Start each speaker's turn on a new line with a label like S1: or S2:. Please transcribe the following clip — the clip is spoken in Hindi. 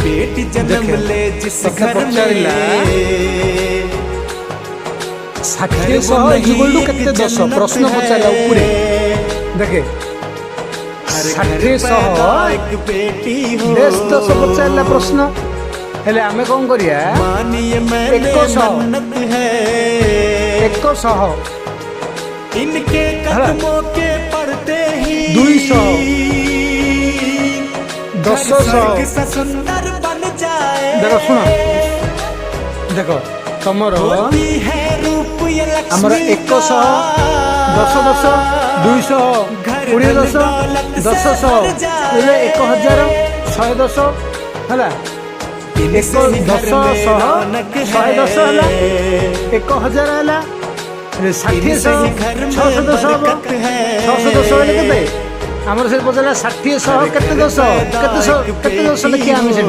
S1: बेटी जन्म ले जिस घर में
S2: 60 100 प्रश्न पचारा उपरे देखे 60 100
S1: बेटी हो
S2: 10 पचारा प्रश्न हेले आमे कौन करिया
S1: मानिए मैंने
S2: 100
S1: मन्नत है
S2: 100
S1: इनके कदमों के पड़ते ही
S2: 200
S1: घर
S2: 10
S1: स्वर्ग सा सुंदर बन जाए
S2: देखो सुनो देखो तमर
S1: होती है रूप ये
S2: हमर
S1: लक्ष्मी
S2: 100 10 200 20 10 10 1000 110 हला 110 100 110 हला 1000 हला 60 610 610 हेले केते हमर से पचला 60 100 केते 10 केते 10 लिखिया हम से